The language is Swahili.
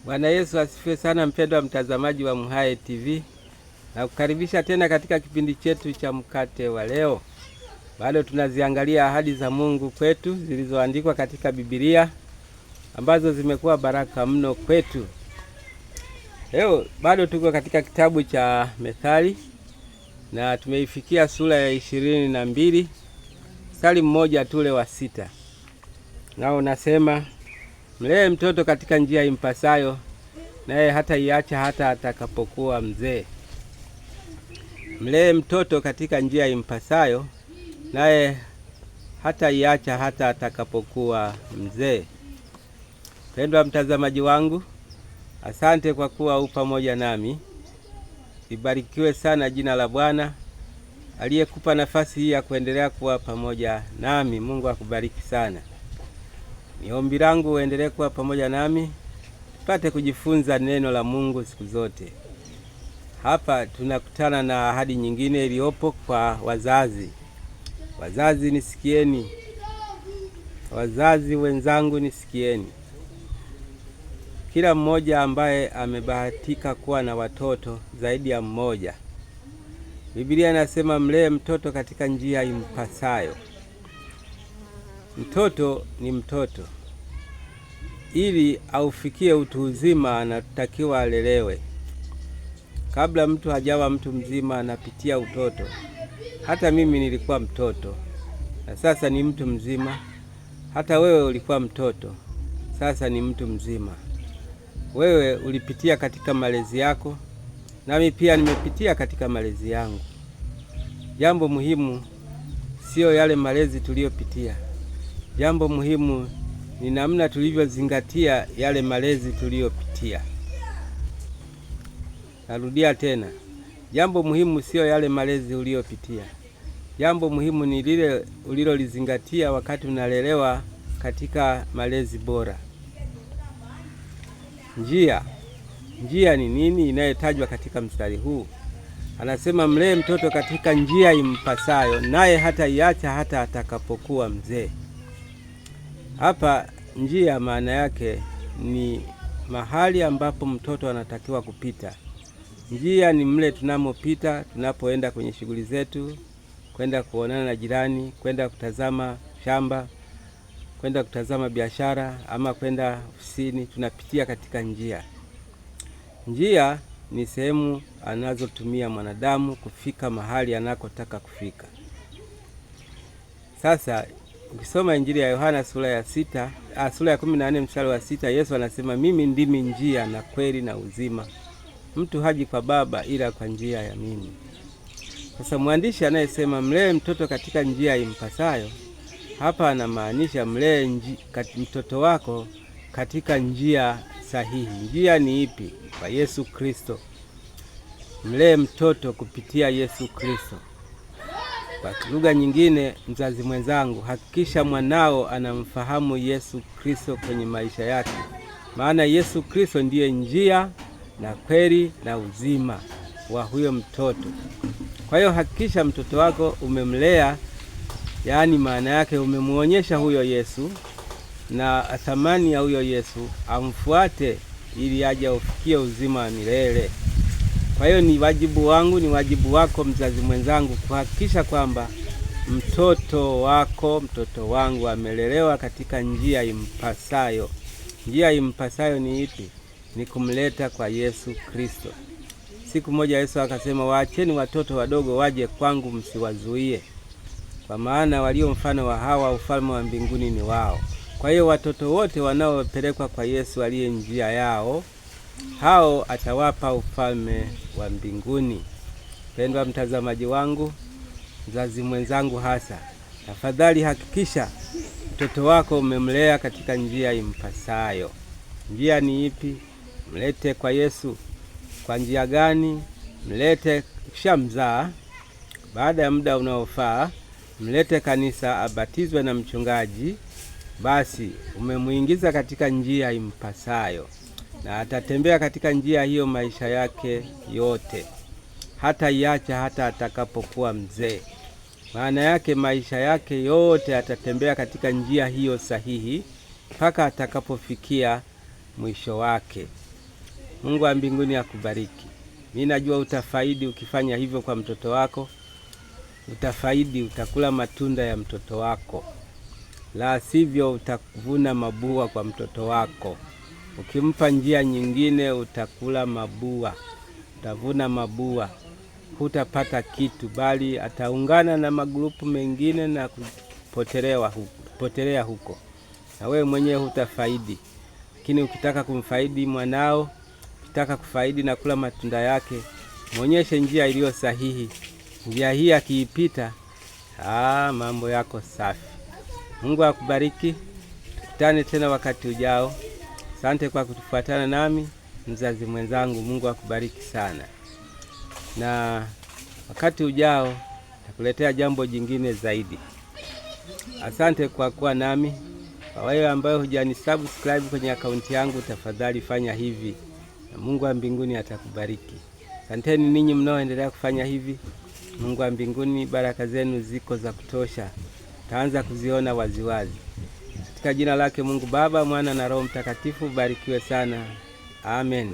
Bwana Yesu asifiwe sana, mpendwa mtazamaji wa MHAE TV. Na kukaribisha tena katika kipindi chetu cha mkate wa leo. Bado tunaziangalia ahadi za Mungu kwetu zilizoandikwa katika Biblia ambazo zimekuwa baraka mno kwetu. Leo bado tuko katika kitabu cha Methali na tumeifikia sura ya 22 mstari mmoja tule wa 6. Nao unasema, mlee mtoto katika njia impasayo, naye hata iacha hata atakapokuwa mzee. Mlee mtoto katika njia impasayo, naye hata iacha hata atakapokuwa mzee. Pendwa mtazamaji wangu, asante kwa kuwa u pamoja nami. Libarikiwe sana jina la Bwana aliyekupa nafasi hii ya kuendelea kuwa pamoja nami. Mungu akubariki sana. Ni ombi langu uendelee kuwa pamoja nami, tupate kujifunza neno la Mungu siku zote. Hapa tunakutana na ahadi nyingine iliyopo kwa wazazi. Wazazi nisikieni. Wazazi wenzangu nisikieni. Kila mmoja ambaye amebahatika kuwa na watoto zaidi ya mmoja, Biblia inasema mlee mtoto katika njia impasayo. Mtoto ni mtoto. Ili aufikie utu uzima anatakiwa alelewe. Kabla mtu hajawa mtu mzima anapitia utoto. Hata mimi nilikuwa mtoto na sasa ni mtu mzima. Hata wewe ulikuwa mtoto, sasa ni mtu mzima. Wewe ulipitia katika malezi yako, nami pia nimepitia katika malezi yangu. Jambo muhimu sio yale malezi tuliyopitia. Jambo muhimu ni namna tulivyozingatia yale malezi tuliyopitia. Narudia tena. Jambo muhimu sio yale malezi uliyopitia. Jambo muhimu ni lile ulilolizingatia wakati unalelewa katika malezi bora. Njia ni nini inayotajwa katika mstari huu? Anasema mlee mtoto katika njia impasayo, naye hata iacha hata atakapokuwa mzee. Hapa njia maana yake ni mahali ambapo mtoto anatakiwa kupita. Njia ni mle tunamopita, tunapoenda kwenye shughuli zetu, kwenda kuonana na jirani, kwenda kutazama shamba, kwenda kutazama biashara, ama kwenda ofisini, tunapitia katika njia. Njia ni sehemu anazotumia mwanadamu kufika mahali anakotaka kufika. Sasa ukisoma Injili ya Yohana sura ya 14 mstari wa 6, Yesu anasema mimi ndimi njia na kweli na uzima. Mtu haji kwa Baba ila kwa njia ya mimi. Sasa mwandishi anayesema mlee mtoto katika njia impasayo, hapa anamaanisha mlee mtoto wako katika njia sahihi. Njia ni ipi? Kwa Yesu Kristo. Mlee mtoto kupitia Yesu Kristo. Kwa lugha nyingine, mzazi mwenzangu, hakikisha mwanao anamfahamu Yesu Kristo kwenye maisha yake. Maana Yesu Kristo ndiye njia na kweli na uzima wa huyo mtoto. Kwa hiyo hakikisha mtoto wako umemlea, yaani maana yake umemuonyesha huyo Yesu na thamani ya huyo Yesu, amfuate ili aje ufikie uzima wa milele. Kwa hiyo ni wajibu wangu, ni wajibu wako mzazi mwenzangu, kuhakikisha kwamba mtoto wangu amelelewa katika njia impasayo. Njia impasayo ni ipi? Ni kumleta kwa Yesu Kristo. Siku moja Yesu akasema, waacheni watoto wadogo waje kwangu, msiwazuie, kwa maana walio mfano wa hawa ufalme wa mbinguni ni wao. Kwa hiyo watoto wote wanaopelekwa kwa Yesu aliye njia yao, hao atawapa ufalme wa mbinguni. Pendwa mtazamaji wangu, mzazi mwenzangu hasa, tafadhali hakikisha mtoto wako umemlea katika njia impasayo. Njia ni ipi? Mlete kwa Yesu. Kwa njia gani? Mlete kishamzaa, baada ya muda unaofaa, mlete kanisa abatizwe na mchungaji. Basi umemuingiza katika njia impasayo, na atatembea katika njia hiyo maisha yake yote, hata iacha hata atakapokuwa mzee. Maana yake maisha yake yote atatembea katika njia hiyo sahihi mpaka atakapofikia mwisho wake. Mungu wa mbinguni akubariki. Mimi najua utafaidi ukifanya hivyo kwa mtoto wako. Utafaidi, utakula matunda ya mtoto wako. La sivyo utavuna mabua kwa mtoto wako. Ukimpa njia nyingine utakula mabua. Utavuna mabua. Hutapata kitu, bali ataungana na magrupu mengine na kupotelea huko. Na wewe mwenyewe hutafaidi. Lakini ukitaka kumfaidi mwanao, ukitaka kufaidi na kula matunda yake, muonyeshe njia iliyo sahihi. Njia hii akiipita, mambo yako safi. Mungu akubariki. Tukutane tena wakati ujao. Asante kwa kutufuatana nami, mzazi mwenzangu. Mungu akubariki sana. Na wakati ujao nitakuletea jambo jingine zaidi. Asante kwa kuwa nami. Kwa wewe ambaye hujanisubscribe kwenye akaunti yangu, tafadhali fanya hivi. Na Mungu wa mbinguni atakubariki. Asanteni ninyi mnaoendelea kufanya hivi. Mungu wa mbinguni, baraka zenu ziko za kutosha. Taanza kuziona waziwazi. Katika jina lake Mungu Baba, Mwana na Roho Mtakatifu, barikiwe sana. Amen.